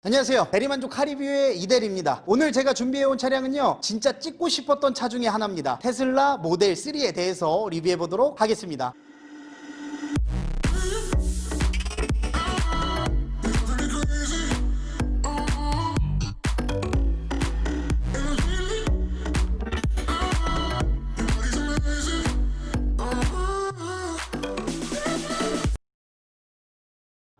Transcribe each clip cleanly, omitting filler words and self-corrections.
안녕하세요. 대리만족 카리뷰의 이대리입니다. 오늘 제가 준비해온 차량은요, 진짜 찍고 싶었던 차 중에 하나입니다. 테슬라 모델 3에 대해서 리뷰해보도록 하겠습니다.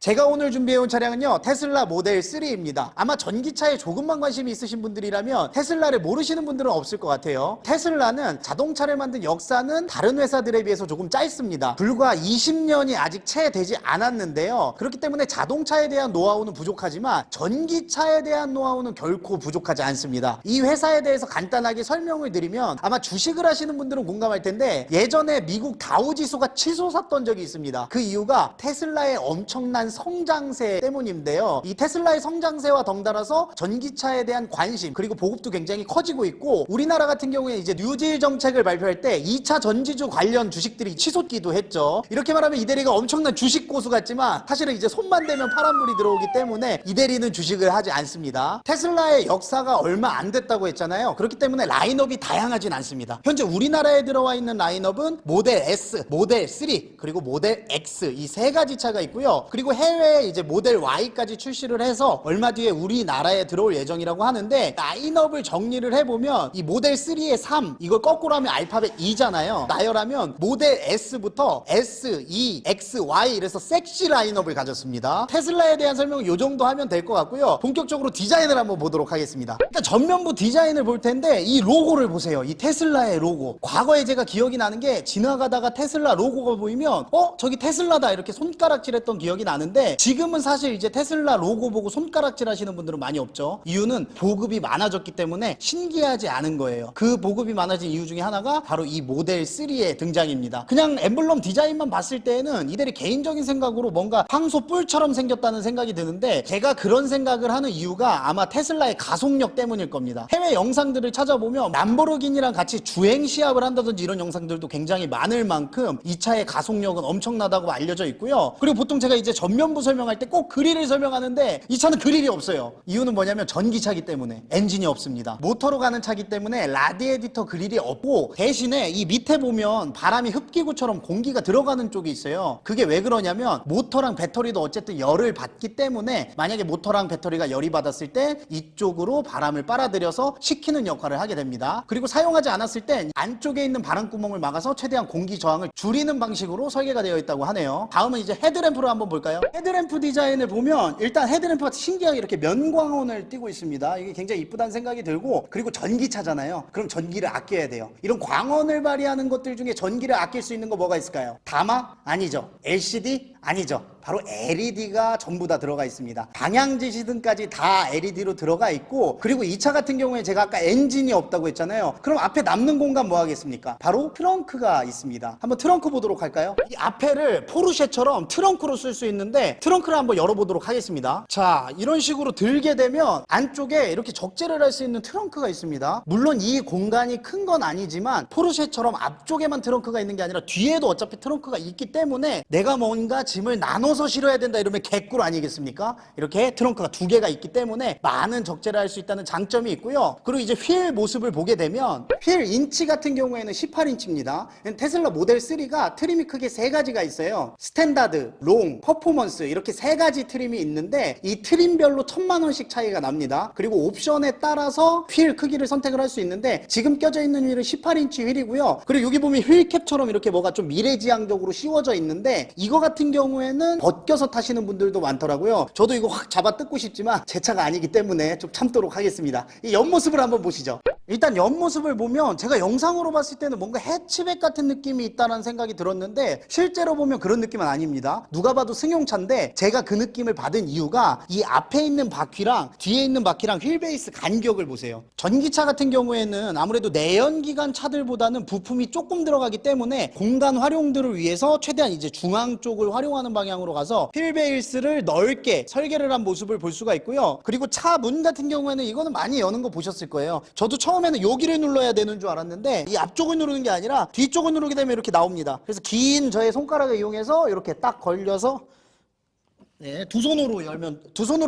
제가 오늘 준비해온 차량은요, 테슬라 모델 3입니다. 아마 전기차에 조금만 관심이 있으신 분들이라면 테슬라를 모르시는 분들은 없을 것 같아요. 테슬라는 자동차를 만든 역사는 다른 회사들에 비해서 조금 짧습니다. 불과 20년이 아직 채 되지 않았는데요. 그렇기 때문에 자동차에 대한 노하우는 부족하지만 전기차에 대한 노하우는 결코 부족하지 않습니다. 이 회사에 대해서 간단하게 설명을 드리면 아마 주식을 하시는 분들은 공감할 텐데, 예전에 미국 다우지수가 치솟았던 적이 있습니다. 그 이유가 테슬라의 엄청난 성장세 때문인데요. 이 테슬라의 성장세와 덩달아서 전기차에 대한 관심 그리고 보급도 굉장히 커지고 있고, 우리나라 같은 경우에 이제 뉴딜 정책을 발표할 때 2차 전지주 관련 주식들이 치솟기도 했죠. 이렇게 말하면 이대리가 엄청난 주식 고수 같지만 사실은 이제 손만 대면 파란불이 들어오기 때문에 이대리는 주식을 하지 않습니다. 테슬라의 역사가 얼마 안 됐다고 했잖아요. 그렇기 때문에 라인업이 다양하진 않습니다. 현재 우리나라에 들어와 있는 라인업은 모델 S, 모델 3 그리고 모델 X 이 세 가지 차가 있고요. 그리고 해외에 이제 모델 Y까지 출시를 해서 얼마 뒤에 우리나라에 들어올 예정이라고 하는데, 라인업을 정리를 해보면 이 모델 3의 3 이걸 거꾸로 하면 알파벳 E잖아요. 나열하면 모델 S부터 S, E, X, Y 이래서 섹시 라인업을 가졌습니다. 테슬라에 대한 설명은 이 정도 하면 될 것 같고요. 본격적으로 디자인을 한번 보도록 하겠습니다. 일단 전면부 디자인을 볼 텐데 이 로고를 보세요. 이 테슬라의 로고. 과거에 제가 기억이 나는 게, 지나가다가 테슬라 로고가 보이면 저기 테슬라다 이렇게 손가락질했던 기억이 나는데, 지금은 사실 이제 테슬라 로고 보고 손가락질 하시는 분들은 많이 없죠. 이유는 보급이 많아졌기 때문에 신기하지 않은 거예요. 그 보급이 많아진 이유 중에 하나가 바로 이 모델 3의 등장입니다. 그냥 엠블럼 디자인만 봤을 때는 이들의 개인적인 생각으로 뭔가 황소 뿔처럼 생겼다는 생각이 드는데, 제가 그런 생각을 하는 이유가 아마 테슬라의 가속력 때문일 겁니다. 해외 영상들을 찾아보면 람보르기니랑 같이 주행 시합을 한다든지 이런 영상들도 굉장히 많을 만큼 이 차의 가속력은 엄청나다고 알려져 있고요. 그리고 보통 제가 이제 전면부 설명할 때 꼭 그릴을 설명하는데, 이 차는 그릴이 없어요. 이유는 뭐냐면 전기차기 때문에 엔진이 없습니다. 모터로 가는 차기 때문에 라디에이터 그릴이 없고, 대신에 이 밑에 보면 바람이 흡기구처럼 공기가 들어가는 쪽이 있어요. 그게 왜 그러냐면 모터랑 배터리도 어쨌든 열을 받기 때문에, 만약에 모터랑 배터리가 열이 받았을 때 이쪽으로 바람을 빨아들여서 식히는 역할을 하게 됩니다. 그리고 사용하지 않았을 땐 안쪽에 있는 바람구멍을 막아서 최대한 공기 저항을 줄이는 방식으로 설계가 되어 있다고 하네요. 다음은 이제 헤드램프를 한번 볼까요? 헤드램프 디자인을 보면 일단 헤드램프가 신기하게 이렇게 면광원을 띠고 있습니다. 이게 굉장히 이쁘다는 생각이 들고, 그리고 전기차잖아요. 그럼 전기를 아껴야 돼요. 이런 광원을 발휘하는 것들 중에 전기를 아낄 수 있는 거 뭐가 있을까요? 다마? 아니죠. LCD? 아니죠. 바로 LED가 전부 다 들어가 있습니다. 방향지시등까지 다 LED로 들어가 있고, 그리고 이 차 같은 경우에 제가 아까 엔진이 없다고 했잖아요. 그럼 앞에 남는 공간 뭐 하겠습니까? 바로 트렁크가 있습니다. 한번 트렁크 보도록 할까요? 이 앞에를 포르쉐처럼 트렁크로 쓸 수 있는데, 트렁크를 한번 열어보도록 하겠습니다. 자, 이런 식으로 들게 되면 안쪽에 이렇게 적재를 할 수 있는 트렁크가 있습니다. 물론 이 공간이 큰 건 아니지만 포르쉐처럼 앞쪽에만 트렁크가 있는 게 아니라 뒤에도 어차피 트렁크가 있기 때문에 내가 뭔가 짐을 나눠서 실어야 된다 이러면 개꿀 아니겠습니까? 이렇게 트렁크가 두 개가 있기 때문에 많은 적재를 할 수 있다는 장점이 있고요. 그리고 이제 휠 모습을 보게 되면 휠 인치 같은 경우에는 18인치입니다. 테슬라 모델 3가 트림이 크게 세 가지가 있어요. 스탠다드, 롱, 퍼포먼스 이렇게 세 가지 트림이 있는데, 이 트림별로 1000만원씩 차이가 납니다. 그리고 옵션에 따라서 휠 크기를 선택을 할 수 있는데, 지금 껴져 있는 휠은 18인치 휠이고요. 그리고 여기 보면 휠캡처럼 이렇게 뭐가 좀 미래지향적으로 씌워져 있는데, 이거 같은 경우에는 벗겨서 타시는 분들도 많더라고요. 저도 이거 확 잡아 뜯고 싶지만 제 차가 아니기 때문에 좀 참도록 하겠습니다. 이 옆모습을 한번 보시죠. 일단 옆모습을 보면 제가 영상으로 봤을 때는 뭔가 해치백 같은 느낌이 있다는 생각이 들었는데, 실제로 보면 그런 느낌은 아닙니다. 누가 봐도 승용차인데, 제가 그 느낌을 받은 이유가 이 앞에 있는 바퀴랑 뒤에 있는 바퀴랑 휠 베이스 간격을 보세요. 전기차 같은 경우에는 아무래도 내연기관 차들보다는 부품이 조금 들어가기 때문에 공간 활용들을 위해서 최대한 이제 중앙 쪽을 활용하는 방향으로 가서 휠 베이스를 넓게 설계를 한 모습을 볼 수가 있고요. 그리고 차 문 같은 경우에는 이거는 많이 여는 거 보셨을 거예요. 저도 처음에는 여기를 눌러야 되는 줄 알았는데, 이 앞쪽을 누르는 게 아니라 뒤쪽을 누르게 되면 이렇게 나옵니다. 그래서 긴 저의 손가락을 이용해서 이렇게 딱 걸려서 네, 두 손으로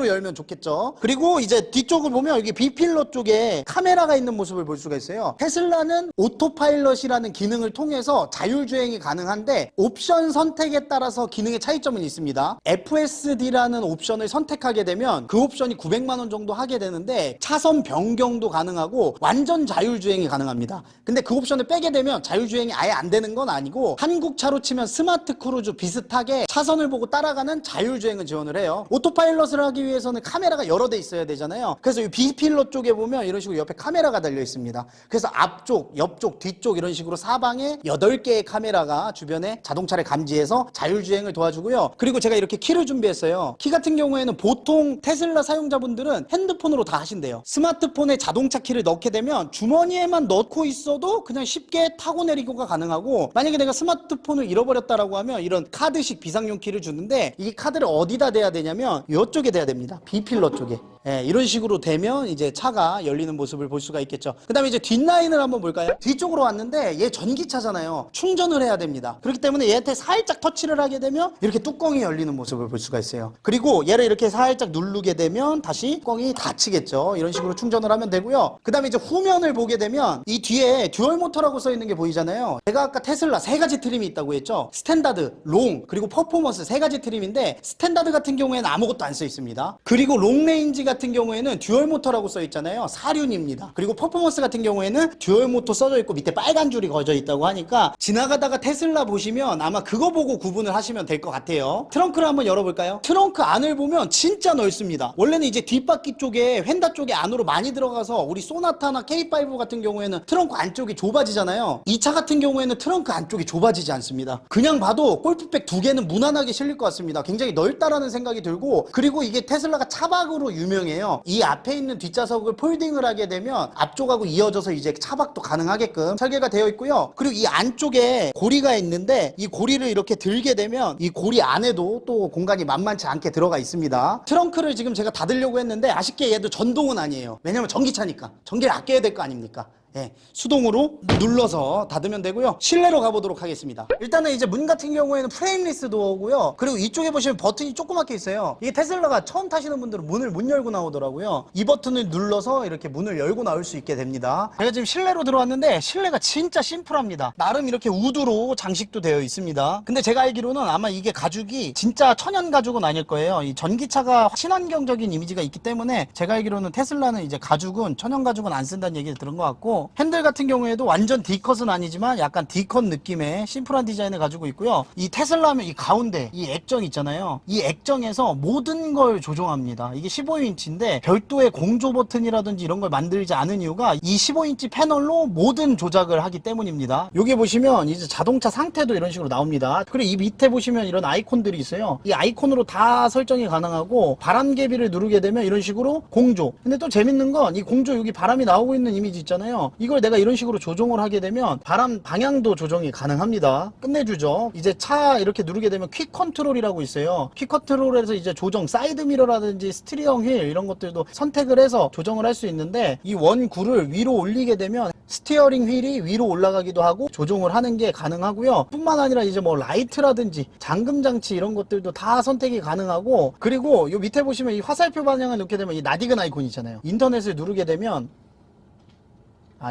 열면 좋겠죠. 그리고 이제 뒤쪽을 보면 여기 B필러 쪽에 카메라가 있는 모습을 볼 수가 있어요. 테슬라는 오토파일럿이라는 기능을 통해서 자율주행이 가능한데 옵션 선택에 따라서 기능의 차이점은 있습니다. FSD라는 옵션을 선택하게 되면 그 옵션이 900만 원 정도 하게 되는데 차선 변경도 가능하고 완전 자율주행이 가능합니다. 근데 그 옵션을 빼게 되면 자율주행이 아예 안 되는 건 아니고 한국차로 치면 스마트 크루즈 비슷하게 차선을 보고 따라가는 자율주행을 지원을 해요. 오토파일럿을 하기 위해서는 카메라가 여러 대 있어야 되잖아요. 그래서 이 B필러 쪽에 보면 이런 식으로 옆에 카메라가 달려 있습니다. 그래서 앞쪽, 옆쪽, 뒤쪽 이런 식으로 사방에 8개의 카메라가 주변에 자동차를 감지해서 자율주행을 도와주고요. 그리고 제가 이렇게 키를 준비했어요. 키 같은 경우에는 보통 테슬라 사용자분들은 핸드폰으로 다 하신대요. 스마트폰에 자동차 키를 넣게 되면 주머니에만 넣고 있어도 그냥 쉽게 타고 내리고가 가능하고, 만약에 내가 스마트폰을 잃어버렸다라고 하면 이런 카드식 비상용 키를 주는데 이 카드를 어디다 대야 되냐면 이쪽에 대야 됩니다. B필러 쪽에. 예, 이런 식으로 되면 이제 차가 열리는 모습을 볼 수가 있겠죠. 그 다음에 이제 뒷라인을 한번 볼까요? 뒤쪽으로 왔는데 얘 전기차잖아요. 충전을 해야 됩니다. 그렇기 때문에 얘한테 살짝 터치를 하게 되면 이렇게 뚜껑이 열리는 모습을 볼 수가 있어요. 그리고 얘를 이렇게 살짝 누르게 되면 다시 뚜껑이 닫히겠죠. 이런 식으로 충전을 하면 되고요. 그 다음에 이제 후면을 보게 되면 이 뒤에 듀얼 모터라고 써 있는 게 보이잖아요. 제가 아까 테슬라 3가지 트림이 있다고 했죠. 스탠다드, 롱, 그리고 퍼포먼스 3가지 트림인데 스탠다드 같은 경우에는 아무것도 안 써 있습니다. 그리고 롱레인지 같은 경우에는 듀얼 모터라고 써 있잖아요. 사륜입니다. 그리고 퍼포먼스 같은 경우에는 듀얼 모터 써져 있고 밑에 빨간 줄이 거져 있다고 하니까 지나가다가 테슬라 보시면 아마 그거 보고 구분을 하시면 될 것 같아요. 트렁크를 한번 열어볼까요? 트렁크 안을 보면 진짜 넓습니다. 원래는 이제 뒷바퀴 쪽에 휀다 쪽에 안으로 많이 들어가서 우리 소나타나 K5 같은 경우에는 트렁크 안쪽이 좁아지잖아요. 이 차 같은 경우에는 트렁크 안쪽이 좁아지지 않습니다. 그냥 봐도 골프백 2개는 무난하게 실릴 것 같습니다. 굉장히 넓다라는 생각이 들고, 그리고 이게 테슬라가 차박으로 유명해요. 이 앞에 있는 뒷좌석을 폴딩을 하게 되면 앞쪽하고 이어져서 이제 차박도 가능하게끔 설계가 되어 있고요. 그리고 이 안쪽에 고리가 있는데 이 고리를 이렇게 들게 되면 이 고리 안에도 또 공간이 만만치 않게 들어가 있습니다. 트렁크를 지금 제가 닫으려고 했는데 아쉽게 얘도 전동은 아니에요. 왜냐면 전기차니까 전기를 아껴야 될 거 아닙니까? 예, 수동으로 눌러서 닫으면 되고요. 실내로 가보도록 하겠습니다. 일단은 이제 문 같은 경우에는 프레임리스 도어고요. 그리고 이쪽에 보시면 버튼이 조그맣게 있어요. 이게 테슬라가 처음 타시는 분들은 문을 못 열고 나오더라고요. 이 버튼을 눌러서 이렇게 문을 열고 나올 수 있게 됩니다. 제가 지금 실내로 들어왔는데 실내가 진짜 심플합니다. 나름 이렇게 우드로 장식도 되어 있습니다. 근데 제가 알기로는 아마 이게 가죽이 진짜 천연 가죽은 아닐 거예요. 이 전기차가 친환경적인 이미지가 있기 때문에 제가 알기로는 테슬라는 이제 가죽은 천연 가죽은 안 쓴다는 얘기를 들은 것 같고, 핸들 같은 경우에도 완전 D컷은 아니지만 약간 D컷 느낌의 심플한 디자인을 가지고 있고요. 이 테슬라 하면 이 가운데 이 액정 있잖아요. 이 액정에서 모든 걸 조종합니다. 이게 15인치인데 별도의 공조 버튼이라든지 이런 걸 만들지 않은 이유가 이 15인치 패널로 모든 조작을 하기 때문입니다. 여기 보시면 이제 자동차 상태도 이런 식으로 나옵니다. 그리고 이 밑에 보시면 이런 아이콘들이 있어요. 이 아이콘으로 다 설정이 가능하고, 바람개비를 누르게 되면 이런 식으로 공조. 근데 또 재밌는 건 이 공조 여기 바람이 나오고 있는 이미지 있잖아요. 이걸 내가 이런 식으로 조정을 하게 되면 바람 방향도 조정이 가능합니다. 끝내주죠. 이제 차 이렇게 누르게 되면 퀵 컨트롤이라고 있어요. 퀵 컨트롤에서 이제 조정, 사이드 미러라든지 스티어링 휠 이런 것들도 선택을 해서 조정을 할 수 있는데, 이 원구를 위로 올리게 되면 스티어링 휠이 위로 올라가기도 하고 조정을 하는 게 가능하고요. 뿐만 아니라 이제 뭐 라이트라든지 잠금 장치 이런 것들도 다 선택이 가능하고, 그리고 요 밑에 보시면 이 화살표 방향을 놓게 되면 이 나디건 아이콘 있잖아요. 인터넷을 누르게 되면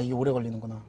이게 오래 걸리는구나.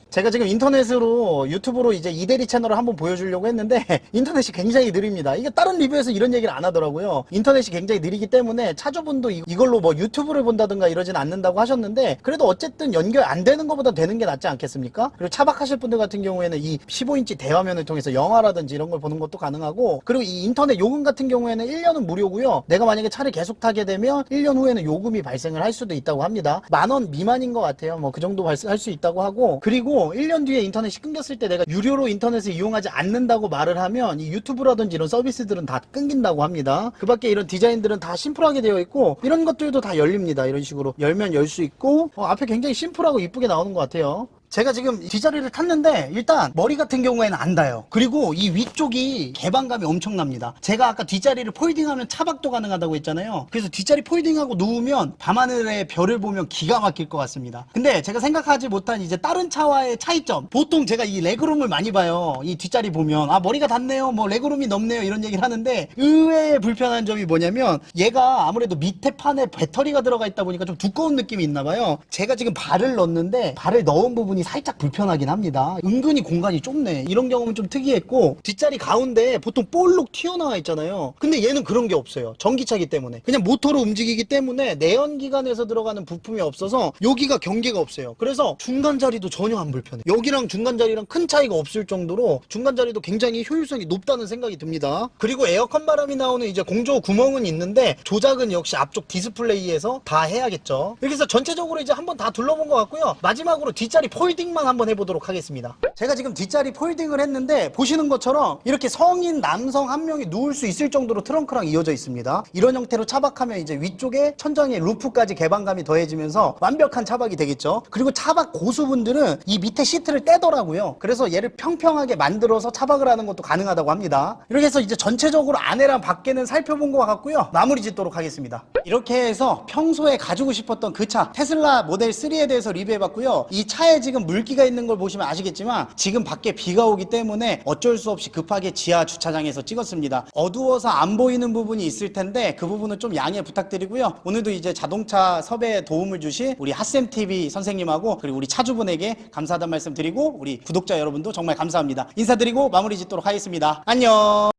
제가 지금 인터넷으로 유튜브로 이제 이대리 채널을 한번 보여주려고 했는데 인터넷이 굉장히 느립니다. 이게 다른 리뷰에서 이런 얘기를 안 하더라고요. 인터넷이 굉장히 느리기 때문에 차주분도 이걸로 뭐 유튜브를 본다든가 이러진 않는다고 하셨는데, 그래도 어쨌든 연결 안 되는 것보다 되는 게 낫지 않겠습니까? 그리고 차박하실 분들 같은 경우에는 이 15인치 대화면을 통해서 영화라든지 이런 걸 보는 것도 가능하고, 그리고 이 인터넷 요금 같은 경우에는 1년은 무료고요. 내가 만약에 차를 계속 타게 되면 1년 후에는 요금이 발생을 할 수도 있다고 합니다. 10,000원 미만인 것 같아요. 뭐 그 정도 발생할 수 있다고 하고, 그리고 1년 뒤에 인터넷이 끊겼을 때 내가 유료로 인터넷을 이용하지 않는다고 말을 하면 이 유튜브라든지 이런 서비스들은 다 끊긴다고 합니다. 그 밖에 이런 디자인들은 다 심플하게 되어 있고, 이런 것들도 다 열립니다. 이런 식으로 열면 열 수 있고, 앞에 굉장히 심플하고 이쁘게 나오는 것 같아요. 제가 지금 뒷자리를 탔는데 일단 머리 같은 경우에는 안 닿아요. 그리고 이 위쪽이 개방감이 엄청납니다. 제가 아까 뒷자리를 폴딩하면 차박도 가능하다고 했잖아요. 그래서 뒷자리 폴딩하고 누우면 밤하늘의 별을 보면 기가 막힐 것 같습니다. 근데 제가 생각하지 못한 이제 다른 차와의 차이점, 보통 제가 이 레그룸을 많이 봐요. 이 뒷자리 보면 아 머리가 닿네요, 뭐 레그룸이 넓네요 이런 얘기를 하는데, 의외의 불편한 점이 뭐냐면 얘가 아무래도 밑에 판에 배터리가 들어가 있다 보니까 좀 두꺼운 느낌이 있나 봐요. 제가 지금 발을 넣었는데 발을 넣은 부분이 살짝 불편하긴 합니다. 은근히 공간이 좁네. 이런 경험은 좀 특이했고, 뒷자리 가운데 보통 볼록 튀어나와 있잖아요. 근데 얘는 그런 게 없어요. 전기차기 때문에 그냥 모터로 움직이기 때문에 내연기관에서 들어가는 부품이 없어서 여기가 경계가 없어요. 그래서 중간 자리도 전혀 안 불편해. 여기랑 중간 자리랑 큰 차이가 없을 정도로 중간 자리도 굉장히 효율성이 높다는 생각이 듭니다. 그리고 에어컨 바람이 나오는 이제 공조 구멍은 있는데 조작은 역시 앞쪽 디스플레이에서 다 해야겠죠. 이렇게 해서 전체적으로 이제 한번 다 둘러본 것 같고요. 마지막으로 뒷자리 폴딩만 한번 해보도록 하겠습니다. 제가 지금 뒷자리 폴딩을 했는데 보시는 것처럼 이렇게 성인 남성 한 명이 누울 수 있을 정도로 트렁크랑 이어져 있습니다. 이런 형태로 차박하면 이제 위쪽에 천장에 루프까지 개방감이 더해지면서 완벽한 차박이 되겠죠. 그리고 차박 고수분들은 이 밑에 시트를 떼더라고요. 그래서 얘를 평평하게 만들어서 차박을 하는 것도 가능하다고 합니다. 이렇게 해서 이제 전체적으로 안에랑 밖에는 살펴본 것 같고요. 마무리 짓도록 하겠습니다. 이렇게 해서 평소에 가지고 싶었던 그 차 테슬라 모델 3에 대해서 리뷰해봤고요. 이 차에 지금 물기가 있는 걸 보시면 아시겠지만 지금 밖에 비가 오기 때문에 어쩔 수 없이 급하게 지하 주차장에서 찍었습니다. 어두워서 안 보이는 부분이 있을 텐데 그 부분은 좀 양해 부탁드리고요. 오늘도 이제 자동차 섭외에 도움을 주신 우리 핫쌤TV 선생님하고 그리고 우리 차주분에게 감사하다는 말씀 드리고 우리 구독자 여러분도 정말 감사합니다. 인사드리고 마무리 짓도록 하겠습니다. 안녕.